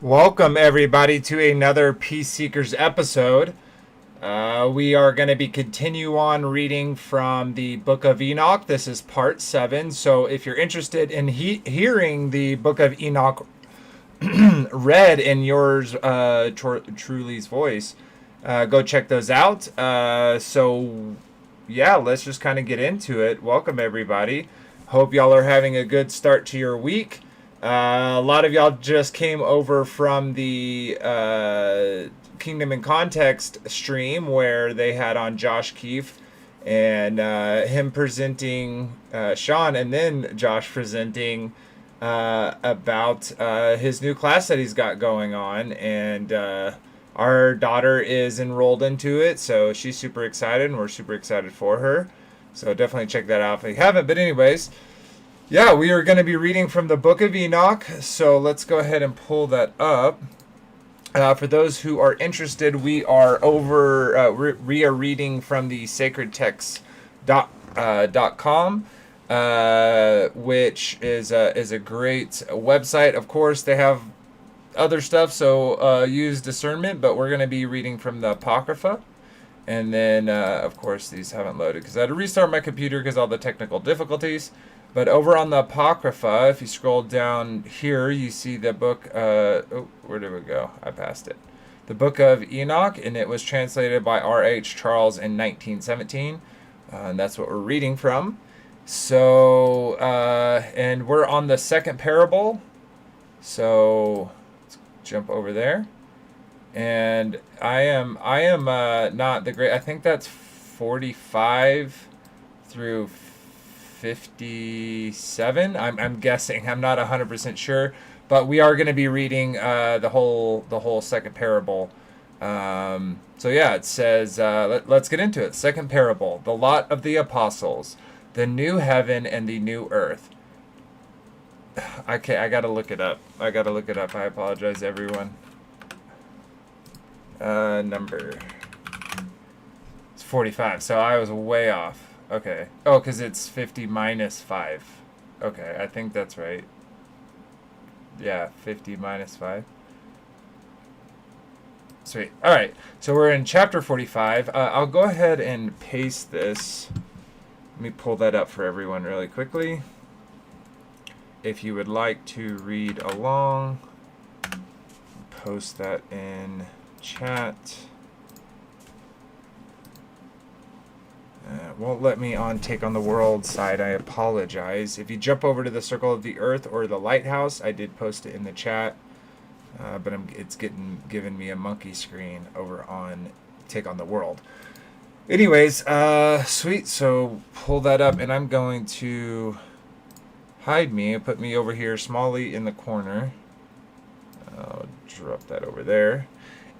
Welcome, everybody, to another Peace Seekers episode. We are going to be continue on reading from the Book of Enoch. This is part 7. So if you're interested in hearing the Book of Enoch read in yours truly's voice, go check those out. Yeah, let's just kind of get into it. Welcome, everybody. Hope y'all are having a good start to your week. A lot of y'all just came over from the Kingdom in Context stream where they had on Josh Keefe and him presenting Sean, and then Josh presenting about his new class that he's got going on. And our daughter is enrolled into it, so she's super excited, and we're super excited for her. So definitely check that out if you haven't. But anyways, yeah, we are going to be reading from the Book of Enoch, so let's go ahead and pull that up. For those who are interested, we are reading from the sacredtext.com, which is a great website. Of course, they have other stuff, so use discernment, but we're going to be reading from the Apocrypha. And then, of course, these haven't loaded because I had to restart my computer because of all the technical difficulties. But over on the Apocrypha, if you scroll down here, you see the book, where did we go? I passed it. The Book of Enoch, and it was translated by R.H. Charles in 1917. And that's what we're reading from. So, and we're on the second parable. So, let's jump over there. And I am not the great, I think that's 45 through 57. I'm guessing. I'm not 100% sure, but we are going to be reading the whole second parable. So yeah, it says let's get into it. Second parable: the lot of the apostles, the new heaven and the new earth. Okay, I gotta look it up. I apologize, everyone. Number. It's 45. So I was way off. Okay. Oh, because it's 50 minus 5. Okay, I think that's right. Yeah, 50 minus 5. Sweet. All right. So we're in chapter 45. I'll go ahead and paste this. Let me pull that up for everyone really quickly. If you would like to read along, post that in chat. Won't let me on Take on the World side. I apologize. If you jump over to the Circle of the Earth or the Lighthouse, I did post it in the chat, but it's giving me a monkey screen over on Take on the World. Anyways, sweet. So pull that up, and I'm going to hide me and put me over here, smally in the corner. I'll drop that over there,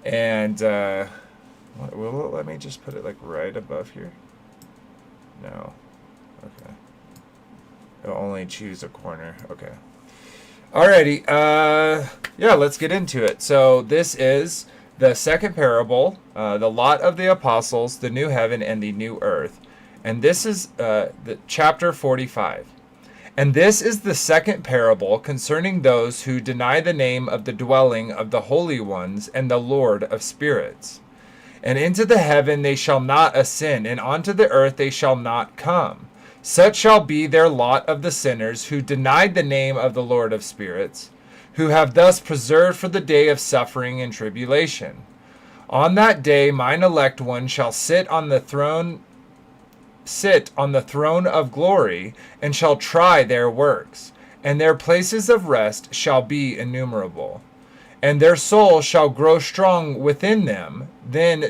and will it let me just put it like right above here? No. Okay. It'll only choose a corner. Okay. Alrighty. Yeah, let's get into it. So this is the second parable, the lot of the apostles, the new heaven and the new earth. And this is the chapter 45. And this is the second parable concerning those who deny the name of the dwelling of the holy ones and the Lord of spirits. And into the heaven they shall not ascend, and onto the earth they shall not come. Such shall be their lot of the sinners who denied the name of the Lord of spirits, who have thus preserved for the day of suffering and tribulation. On that day mine elect one shall sit on the throne of glory, and shall try their works, and their places of rest shall be innumerable. And their soul shall grow strong within them, when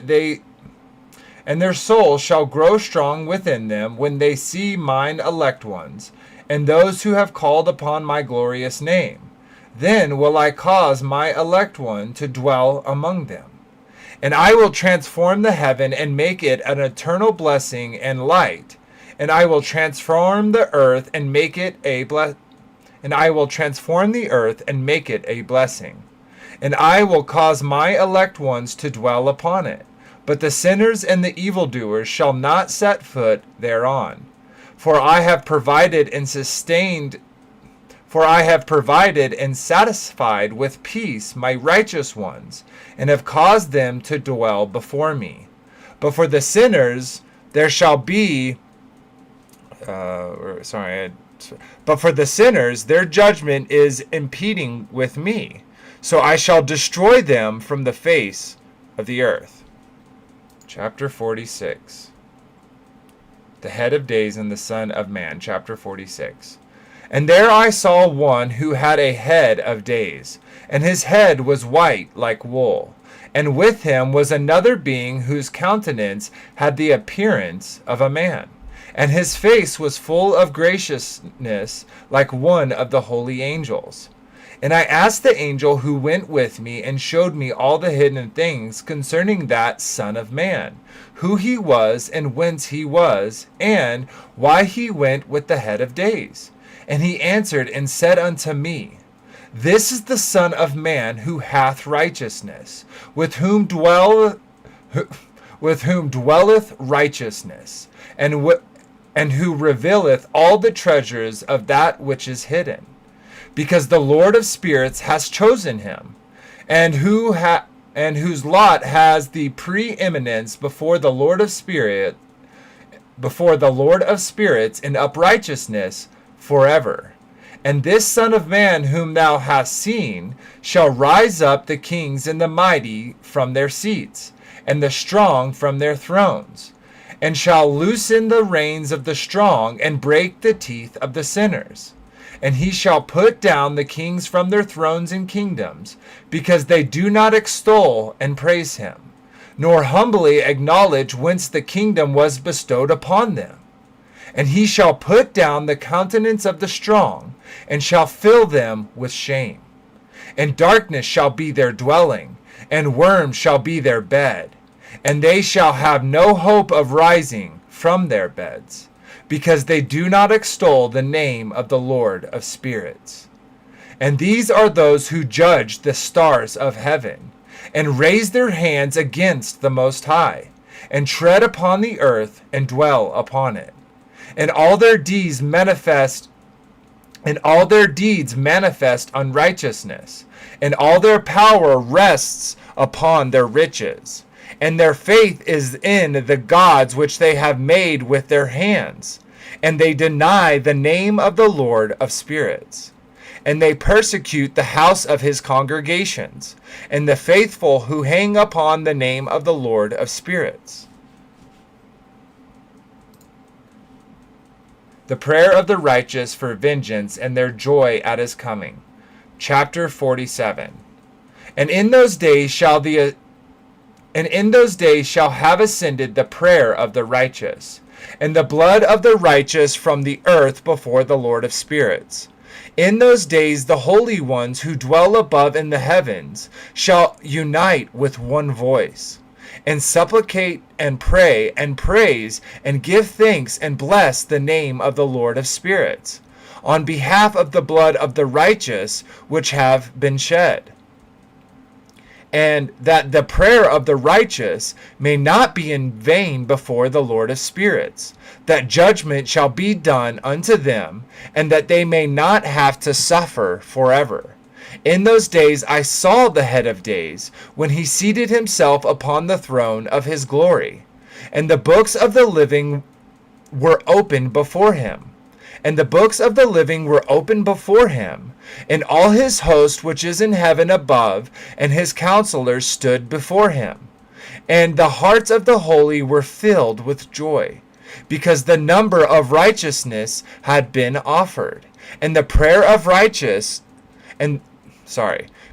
they see mine elect ones, and those who have called upon my glorious name. Then will I cause my elect one to dwell among them. And I will transform the heaven and make it an eternal blessing and light. And I will transform the earth and make it a blessing. And I will cause my elect ones to dwell upon it. But the sinners and the evildoers shall not set foot thereon. For I have provided and sustained For I have provided and satisfied with peace my righteous ones, and have caused them to dwell before me. But for the sinners there shall be, but for the sinners their judgment is impeding with me. So I shall destroy them from the face of the earth. Chapter 46. The head of days and the Son of Man. Chapter 46. And there I saw one who had a head of days, and his head was white like wool. And with him was another being whose countenance had the appearance of a man, and his face was full of graciousness like one of the holy angels. And I asked the angel who went with me and showed me all the hidden things concerning that Son of Man, who he was and whence he was, and why he went with the head of days. And he answered and said unto me, This is the Son of Man who hath righteousness, with whom dwelleth righteousness, and who revealeth all the treasures of that which is hidden. Because the Lord of spirits has chosen him, and whose lot has the preeminence before the Lord of spirits in uprightness forever. And this Son of Man whom thou hast seen shall rise up the kings and the mighty from their seats, and the strong from their thrones, and shall loosen the reins of the strong, and break the teeth of the sinners. And he shall put down the kings from their thrones and kingdoms, because they do not extol and praise him, nor humbly acknowledge whence the kingdom was bestowed upon them. And he shall put down the countenance of the strong, and shall fill them with shame. And darkness shall be their dwelling, and worms shall be their bed. And they shall have no hope of rising from their beds, because they do not extol the name of the Lord of spirits. And these are those who judge the stars of heaven, and raise their hands against the Most High, and tread upon the earth, and dwell upon it. And all their deeds manifest unrighteousness, and all their power rests upon their riches, and their faith is in the gods which they have made with their hands, and they deny the name of the Lord of spirits. And they persecute the house of his congregations, and the faithful who hang upon the name of the Lord of spirits. The prayer of the righteous for vengeance, and their joy at his coming. Chapter 47. And in those days shall have ascended the prayer of the righteous, and the blood of the righteous from the earth before the Lord of spirits. In those days the holy ones who dwell above in the heavens shall unite with one voice, and supplicate and pray and praise and give thanks and bless the name of the Lord of spirits, on behalf of the blood of the righteous which have been shed. And that the prayer of the righteous may not be in vain before the Lord of spirits, that judgment shall be done unto them, and that they may not have to suffer forever. In those days I saw the head of days, when he seated himself upon the throne of his glory, and the books of the living were opened before him. And the books of the living were opened before him, and all his host which is in heaven above, and his counselors stood before him. And the hearts of the holy were filled with joy, because the number of righteousness had been offered, and the prayer of righteous,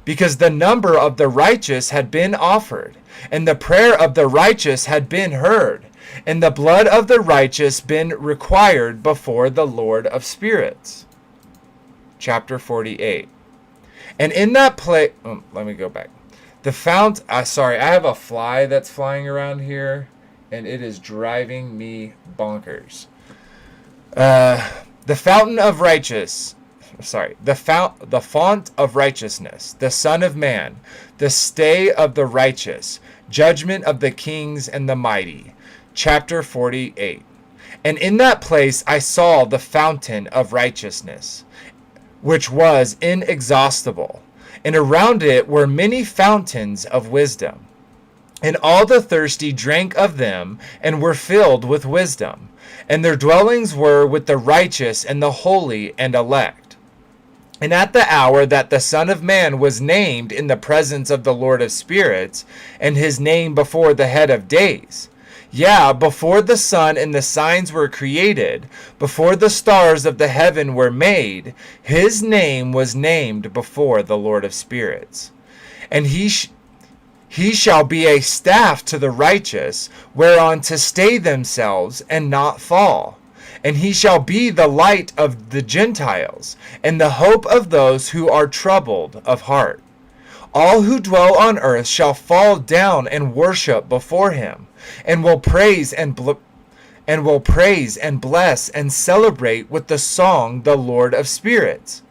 because the number of the righteous had been offered, and the prayer of the righteous had been heard, and the blood of the righteous been required before the Lord of spirits. Chapter 48. And in that place, let me go back. The fount, I have a fly that's flying around here, and it is driving me bonkers. The fountain of righteous, the font of righteousness, the Son of Man, the stay of the righteous, judgment of the kings and the mighty. Chapter 48. And in that place I saw the fountain of righteousness, which was inexhaustible, and around it were many fountains of wisdom. And all the thirsty drank of them, and were filled with wisdom. And their dwellings were with the righteous and the holy and elect. And at the hour that the Son of Man was named in the presence of the Lord of spirits, and his name before the head of days, before the sun and the signs were created, before the stars of the heaven were made, his name was named before the Lord of spirits. And he shall be a staff to the righteous, whereon to stay themselves and not fall. And he shall be the light of the Gentiles, and the hope of those who are troubled of heart. All who dwell on earth shall fall down and worship before him, and will praise and bless and celebrate with the song the Lord of spirits.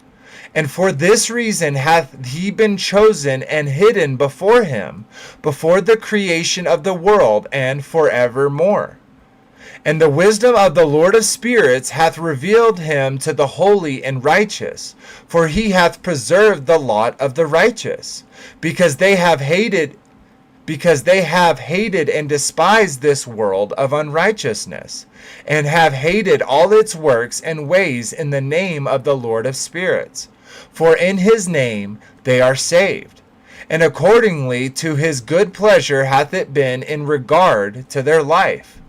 And for this reason hath he been chosen and hidden before him, before the creation of the world, and forevermore. And the wisdom of the Lord of spirits hath revealed him to the holy and righteous, for he hath preserved the lot of the righteous, because they have hated and despised this world of unrighteousness, and have hated all its works and ways in the name of the Lord of spirits. For in his name they are saved. And accordingly to his good pleasure hath it been in regard to their life.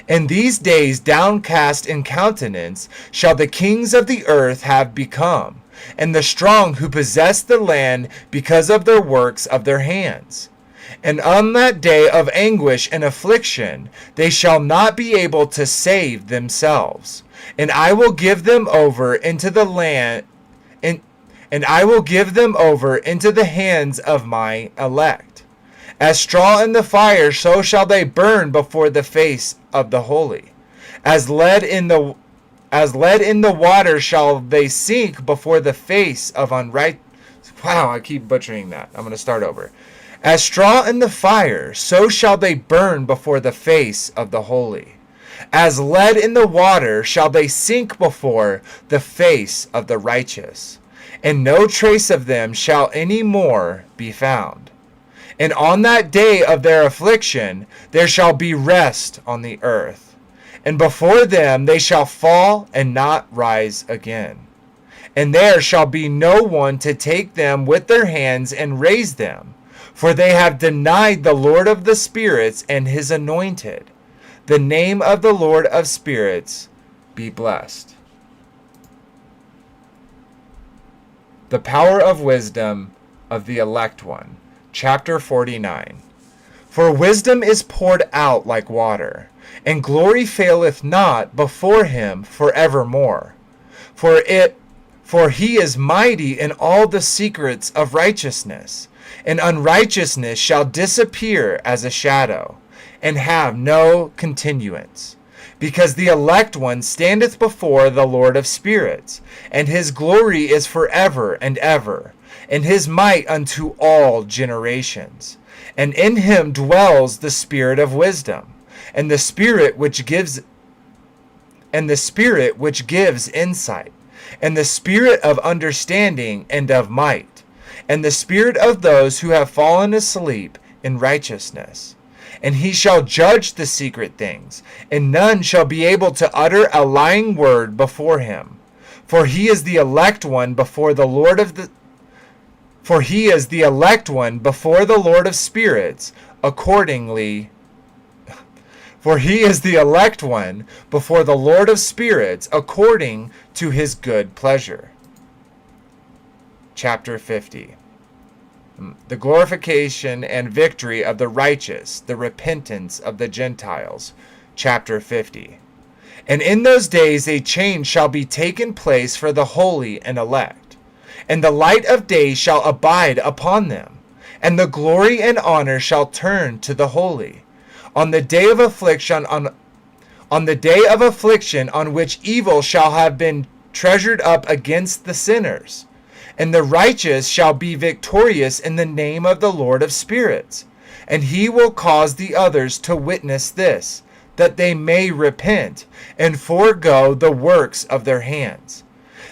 In these days downcast in countenance shall the kings of the earth have become, and the strong who possess the land because of their works of their hands. And on that day of anguish and affliction they shall not be able to save themselves. And I will give them over into the land, and I will give them over into the hands of my elect. As straw in the fire, so shall they burn before the face of the holy. As lead in the water shall they sink before the face of unright. Wow, I keep butchering that. I'm going to start over. As straw in the fire, so shall they burn before the face of the holy. As lead in the water shall they sink before the face of the righteous. And no trace of them shall any more be found. And on that day of their affliction there shall be rest on the earth. And before them they shall fall and not rise again. And there shall be no one to take them with their hands and raise them. For they have denied the Lord of the spirits and his anointed. The name of the Lord of spirits be blessed. The power of wisdom of the elect one. Chapter 49. For wisdom is poured out like water, and glory faileth not before him forevermore. For he is mighty in all the secrets of righteousness, and unrighteousness shall disappear as a shadow, and have no continuance. Because the elect one standeth before the Lord of spirits, and his glory is forever and ever, and his might unto all generations. And in him dwells the spirit of wisdom, and the spirit which gives insight, and the spirit of understanding and of might, and the spirit of those who have fallen asleep in righteousness. And he shall judge the secret things, and none shall be able to utter a lying word before him. For he is the elect one before the Lord of spirits, according to his good pleasure. Chapter 50. The glorification and victory of the righteous, the repentance of the Gentiles. Chapter 50. And in those days a change shall be taken place for the holy and elect, and the light of day shall abide upon them, and the glory and honor shall turn to the holy. On the day of affliction, on which evil shall have been treasured up against the sinners. And the righteous shall be victorious in the name of the Lord of spirits. And he will cause the others to witness this, that they may repent, and forego the works of their hands.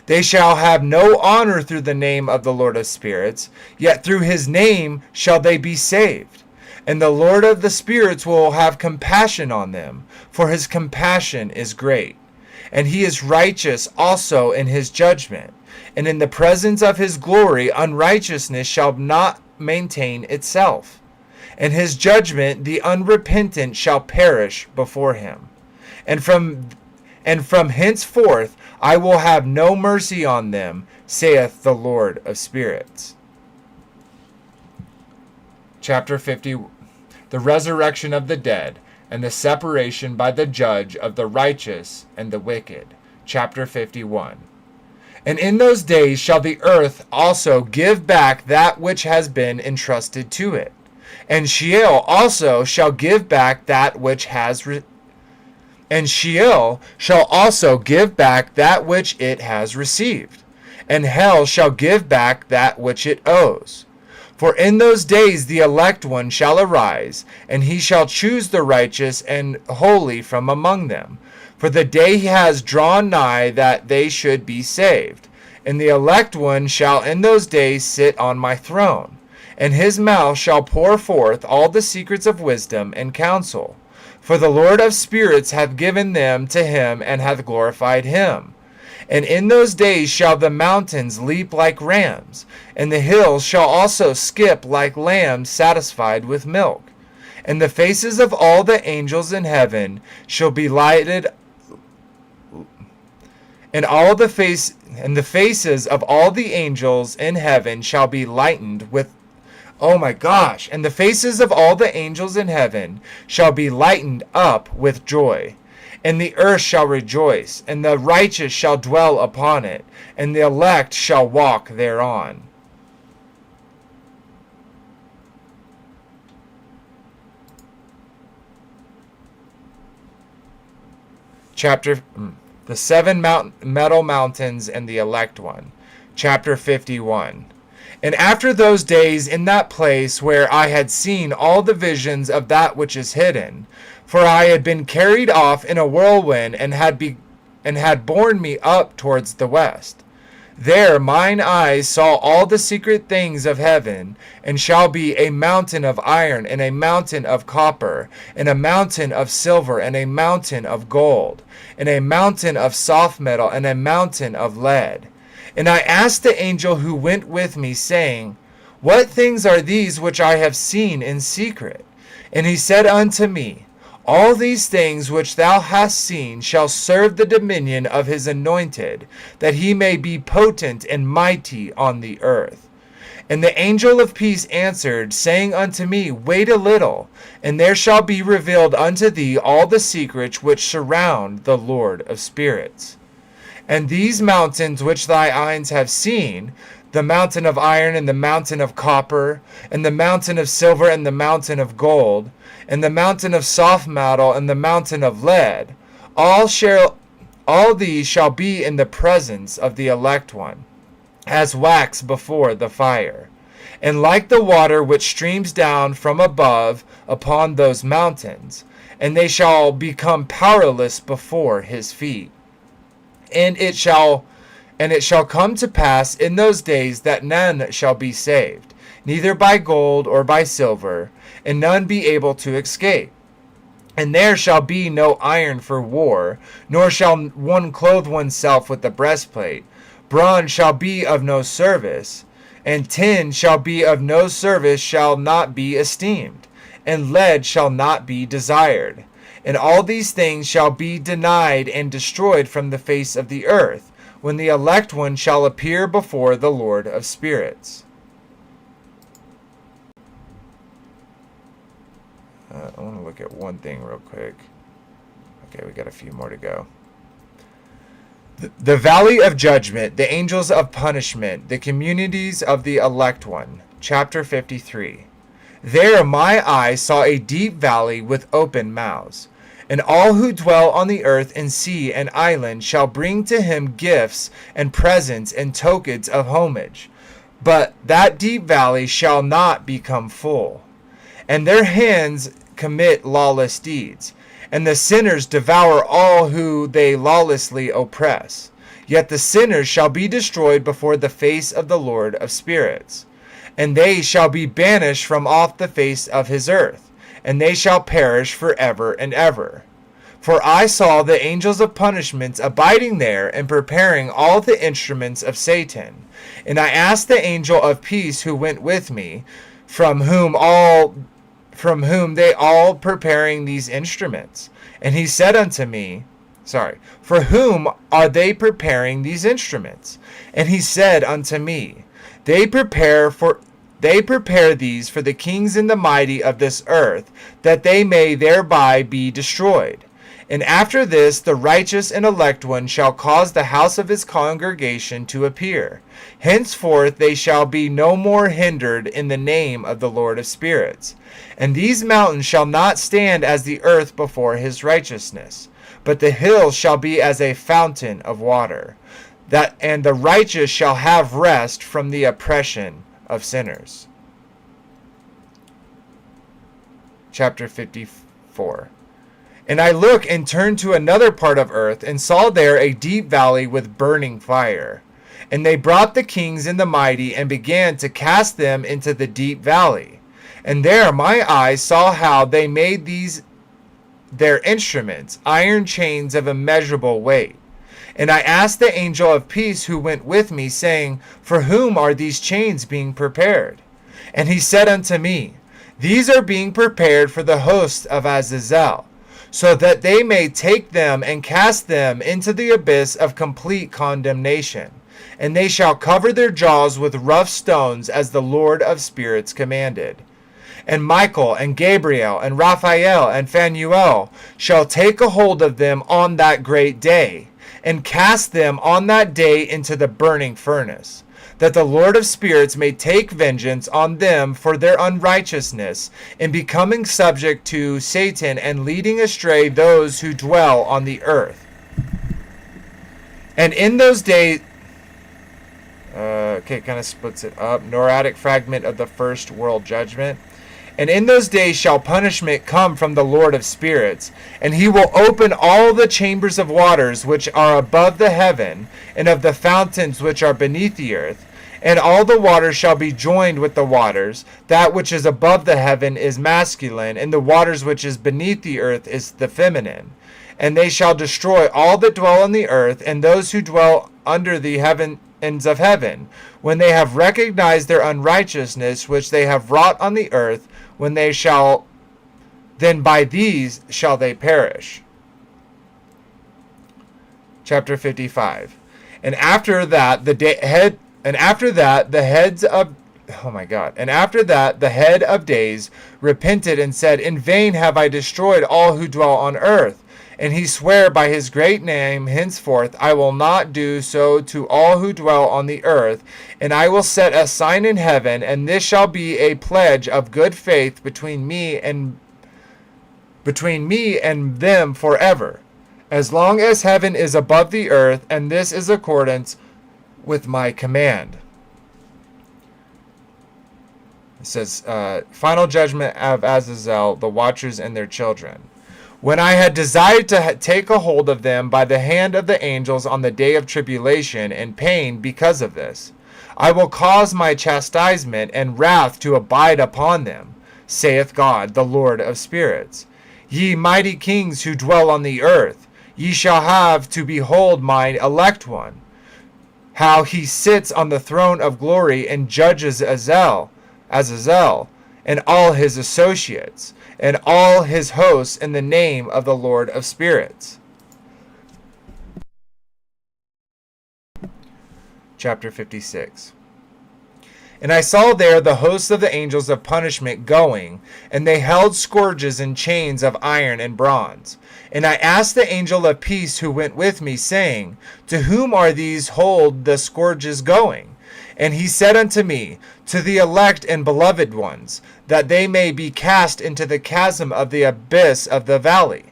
They shall have no honor through the name of the Lord of spirits, yet through his name shall they be saved. And the Lord of the spirits will have compassion on them, for his compassion is great. And he is righteous also in his judgment. And in the presence of his glory unrighteousness shall not maintain itself. And his judgment the unrepentant shall perish before him. And from henceforth I will have no mercy on them, saith the Lord of spirits. Chapter 50. The resurrection of the dead, and the separation by the judge of the righteous and the wicked. Chapter 51. And in those days shall the earth also give back that which has been entrusted to it. And Sheol also shall give back that which and Sheol shall also give back that which it has received. And hell shall give back that which it owes. For in those days the elect one shall arise, and he shall choose the righteous and holy from among them. For the day has drawn nigh that they should be saved. And the elect one shall in those days sit on my throne, and his mouth shall pour forth all the secrets of wisdom and counsel. For the Lord of spirits hath given them to him, and hath glorified him. And in those days shall the mountains leap like rams, and the hills shall also skip like lambs satisfied with milk. And the faces of all the angels in heaven shall be lighted, and the faces of all the angels in heaven shall be lightened with and the faces of all the angels in heaven shall be lightened up with joy. And the earth shall rejoice, and the righteous shall dwell upon it, and the elect shall walk thereon. The seven metal mountains and the elect one. Chapter 51. And after those days in that place where I had seen all the visions of that which is hidden, for I had been carried off in a whirlwind, and had borne me up towards the west. There mine eyes saw all the secret things of heaven, and shall be a mountain of iron, and a mountain of copper, and a mountain of silver, and a mountain of gold, and a mountain of soft metal, and a mountain of lead. And I asked the angel who went with me, saying, What things are these which I have seen in secret? And he said unto me, All these things which thou hast seen shall serve the dominion of his anointed, that he may be potent and mighty on the earth. And the angel of peace answered, saying unto me, Wait a little, and there shall be revealed unto thee all the secrets which surround the Lord of spirits. And these mountains which thy eyes have seen, the mountain of iron, and the mountain of copper, and the mountain of silver, and the mountain of gold, and the mountain of soft metal, and the mountain of lead, all these shall be in the presence of the elect one, as wax before the fire. And like the water which streams down from above upon those mountains, and they shall become powerless before his feet. And it shall come to pass in those days that none shall be saved, neither by gold or by silver, and none be able to escape. And there shall be no iron for war, nor shall one clothe oneself with the breastplate. Bronze shall be of no service, and tin shall be of no service, shall not be esteemed, and lead shall not be desired. And all these things shall be denied and destroyed from the face of the earth, when the elect one shall appear before the Lord of spirits. I want to look at one thing real quick. Okay, we got a few more to go. The valley of judgment, the angels of punishment, the communities of the elect one. Chapter 53. There my eye saw a deep valley with open mouths. And all who dwell on the earth and sea and island shall bring to him gifts and presents and tokens of homage. But that deep valley shall not become full. And their hands commit lawless deeds, and the sinners devour all who they lawlessly oppress. Yet the sinners shall be destroyed before the face of the Lord of spirits. And they shall be banished from off the face of his earth, and they shall perish forever and ever. For I saw the angels of punishments abiding there and preparing all the instruments of Satan. And I asked the angel of peace who went with me, from whom they all preparing these instruments. And he said unto me, for whom are they preparing these instruments? And he said unto me, They prepare these for the kings and the mighty of this earth, that they may thereby be destroyed. And after this the righteous and elect one shall cause the house of his congregation to appear. Henceforth they shall be no more hindered in the name of the Lord of spirits. And these mountains shall not stand as the earth before his righteousness, but the hills shall be as a fountain of water. And the righteous shall have rest from the oppression of sinners. Chapter 54. And I looked and turned to another part of earth, and saw there a deep valley with burning fire. And they brought the kings and the mighty, and began to cast them into the deep valley. And there my eyes saw how they made their instruments, iron chains of immeasurable weight. And I asked the angel of peace who went with me, saying, For whom are these chains being prepared? And he said unto me, These are being prepared for the host of Azazel, so that they may take them and cast them into the abyss of complete condemnation. And they shall cover their jaws with rough stones, as the Lord of spirits commanded. And Michael and Gabriel and Raphael and Phanuel shall take a hold of them on that great day, and cast them on that day into the burning furnace, that the Lord of spirits may take vengeance on them for their unrighteousness, in becoming subject to Satan and leading astray those who dwell on the earth. And in those days, kind of splits it up, Noradic fragment of the first world judgment. And in those days shall punishment come from the Lord of spirits, and he will open all the chambers of waters which are above the heaven, and of the fountains which are beneath the earth. And all the waters shall be joined with the waters. That which is above the heaven is masculine, and the waters which is beneath the earth is the feminine. And they shall destroy all that dwell on the earth, and those who dwell under the heavens of heaven, when they have recognized their unrighteousness which they have wrought on the earth, then by these shall they perish. Chapter 55. And after that the head of days repented and said, In vain have I destroyed all who dwell on earth. And he sware by his great name, Henceforth I will not do so to all who dwell on the earth. And I will set a sign in heaven, and this shall be a pledge of good faith between me and them forever, as long as heaven is above the earth, and this is accordance with my command. It says, final judgment of Azazel, the watchers and their children. When I had desired to take a hold of them by the hand of the angels on the day of tribulation and pain because of this, I will cause my chastisement and wrath to abide upon them, saith God, the Lord of spirits. Ye mighty kings who dwell on the earth, ye shall have to behold mine elect one, how he sits on the throne of glory and judges Azazel, and all his associates, and all his hosts in the name of the Lord of spirits. Chapter 56. And I saw there the hosts of the angels of punishment going, and they held scourges and chains of iron and bronze. And I asked the angel of peace who went with me, saying, To whom are these hold the scourges going? And he said unto me, To the elect and beloved ones, that they may be cast into the chasm of the abyss of the valley.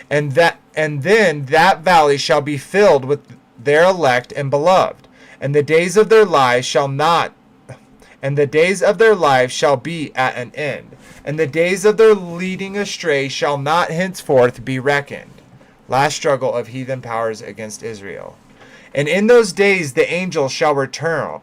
And then that valley shall be filled with their elect and beloved, and the days of their lives shall be at an end, and the days of their leading astray shall not henceforth be reckoned. Last struggle of heathen powers against Israel. And in those days the angel shall return.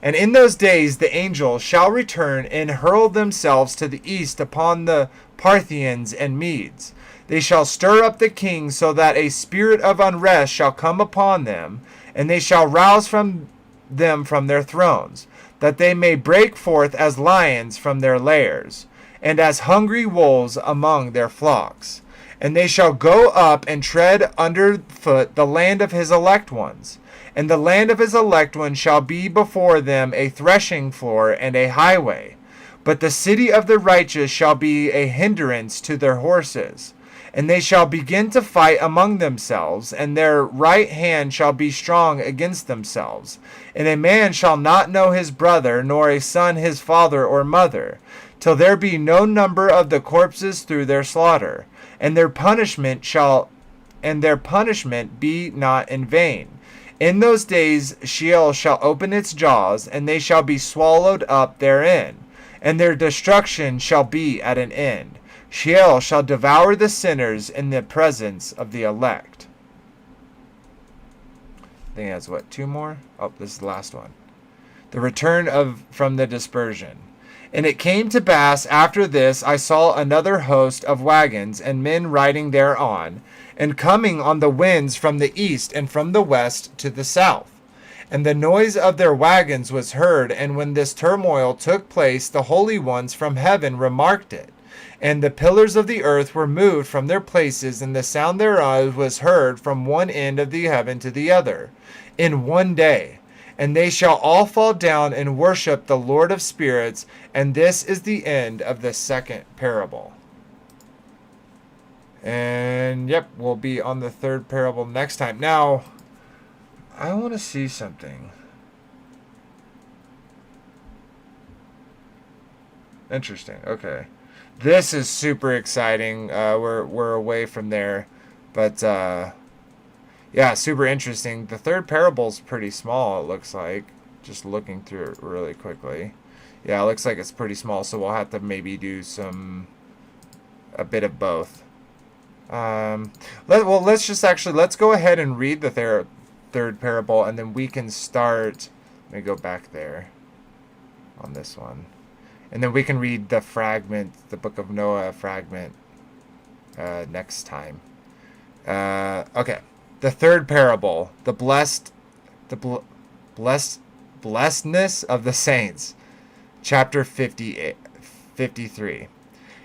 And in those days the angels shall return and hurl themselves to the east upon the Parthians and Medes. They shall stir up the king so that a spirit of unrest shall come upon them, and they shall rouse them from their thrones, that they may break forth as lions from their lairs, and as hungry wolves among their flocks. And they shall go up and tread under foot the land of his elect ones. And the land of his elect ones shall be before them a threshing floor and a highway. But the city of the righteous shall be a hindrance to their horses. And they shall begin to fight among themselves, and their right hand shall be strong against themselves. And a man shall not know his brother, nor a son his father or mother, till there be no number of the corpses through their slaughter. And their punishment be not in vain. In those days Sheol shall open its jaws, and they shall be swallowed up therein, and their destruction shall be at an end. Sheol shall devour the sinners in the presence of the elect. I think that's what, 2 more? Oh, this is the last one. The return from the dispersion. And it came to pass after this, I saw another host of wagons and men riding thereon, and coming on the winds from the east and from the west to the south. And the noise of their wagons was heard, and when this turmoil took place, the holy ones from heaven remarked it. And the pillars of the earth were moved from their places, and the sound thereof was heard from one end of the heaven to the other, in one day. And they shall all fall down and worship the Lord of spirits. And this is the end of the second parable. And yep, we'll be on the third parable next time. Now, I want to see something. Interesting. Okay. This is super exciting. We're away from there. But yeah, super interesting. The third parable's pretty small, it looks like. Just looking through it really quickly. Yeah, it looks like it's pretty small, so we'll have to maybe do a bit of both. Let's go ahead and read the third parable, and then we can start. Let me go back there on this one. And then we can read the fragment, the Book of Noah fragment, next time. Okay. The third parable, the blessedness of the saints, chapter 53.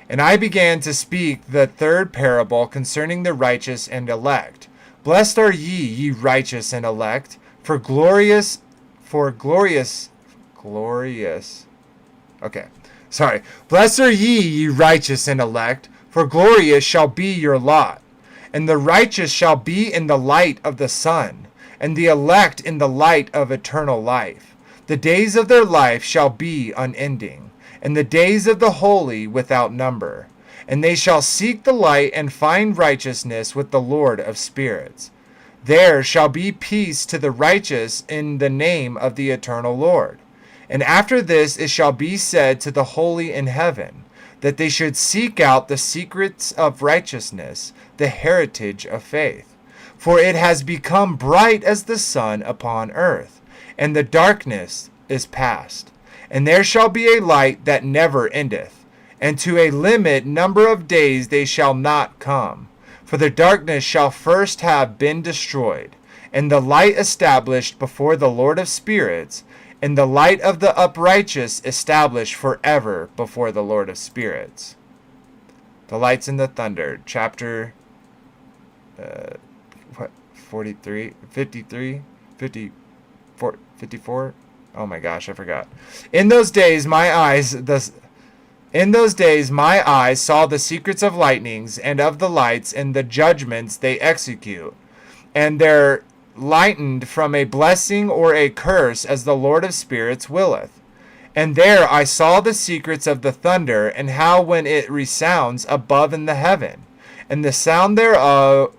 And I began to speak the third parable concerning the righteous and elect. Blessed are ye righteous and elect, for glorious. Okay, sorry. Blessed are ye righteous and elect, for glorious shall be your lot. And the righteous shall be in the light of the sun, and the elect in the light of eternal life. The days of their life shall be unending, and the days of the holy without number. And they shall seek the light and find righteousness with the Lord of spirits. There shall be peace to the righteous in the name of the eternal Lord. And after this it shall be said to the holy in heaven, that they should seek out the secrets of righteousness, the heritage of faith. For it has become bright as the sun upon earth, and the darkness is past. And there shall be a light that never endeth, and to a limit number of days they shall not come. For the darkness shall first have been destroyed, and the light established before the Lord of spirits, and the light of the uprighteous established forever before the Lord of spirits. The lights and the thunder, chapter 53, 54, 54. Oh my gosh, I forgot. In those days my eyes saw the secrets of lightnings and of the lights and the judgments they execute, and they're lightened from a blessing or a curse as the Lord of spirits willeth. And there I saw the secrets of the thunder, and how when it resounds above in the heaven, and the sound thereof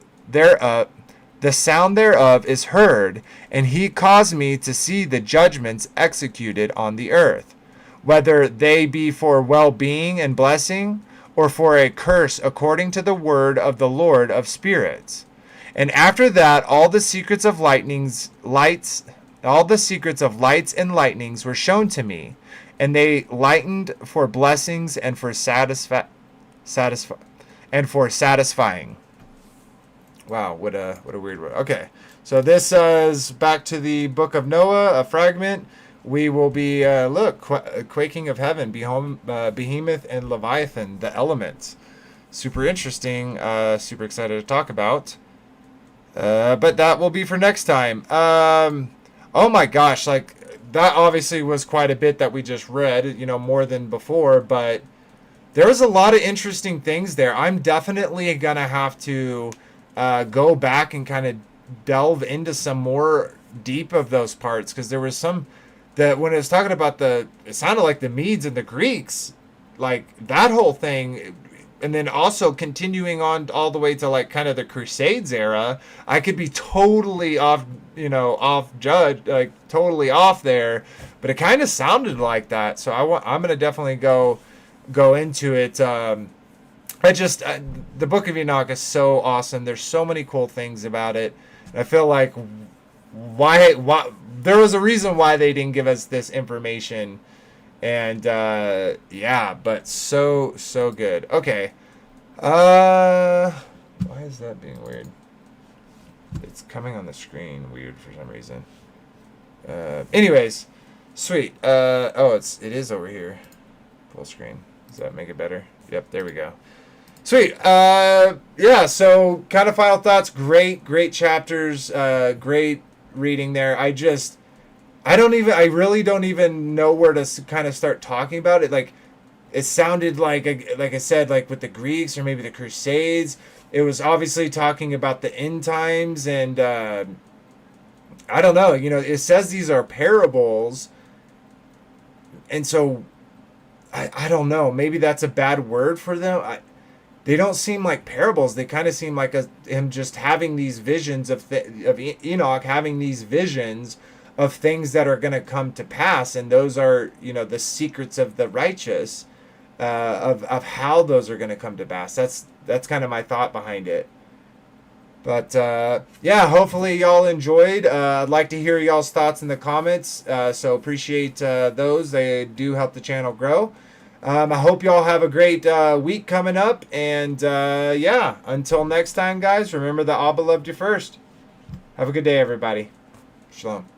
is heard, and he caused me to see the judgments executed on the earth, whether they be for well-being and blessing, or for a curse according to the word of the Lord of spirits. And after that, all the secrets of lights and lightnings were shown to me, and they lightened for blessings and for satisfying. Wow, what a weird word. Okay, so this is back to the Book of Noah, a fragment. We will be quaking of heaven, behemoth and leviathan, the elements. Super interesting. Super excited to talk about. But that will be for next time. Oh my gosh, like that obviously was quite a bit that we just read, more than before, but there was a lot of interesting things there. I'm definitely gonna have to go back and kind of delve into some more deep of those parts, because there was some that when it was talking about it sounded like the Medes and the Greeks, like that whole thing. And then also continuing on all the way to like kind of the Crusades era, I could be totally off, like totally off there, but it kind of sounded like that. So I'm gonna definitely go into it. The Book of Enoch is so awesome. There's so many cool things about it. And I feel like why there was a reason why they didn't give us this information. And but so good. Okay. Why is that being weird? It's coming on the screen weird for some reason. Anyways, sweet. It is over here. Full screen. Does that make it better? Yep, there we go. Sweet. So kind of final thoughts. Great chapters. Great reading there. I really don't even know where to kind of start talking about it. Like, it sounded like I said, like with the Greeks or maybe the Crusades, it was obviously talking about the end times. And I don't know, it says these are parables. And so I don't know, maybe that's a bad word for them. They don't seem like parables. They kind of seem like him just having these visions of Enoch having these visions of things that are going to come to pass, and those are the secrets of the righteous, of how those are going to come to pass. That's kind of my thought behind it. But hopefully y'all enjoyed. I'd like to hear y'all's thoughts in the comments, so appreciate those. They do help the channel grow. I hope y'all have a great week coming up, and until next time, guys, remember that ABBA loved you first. Have a good day, everybody. Shalom.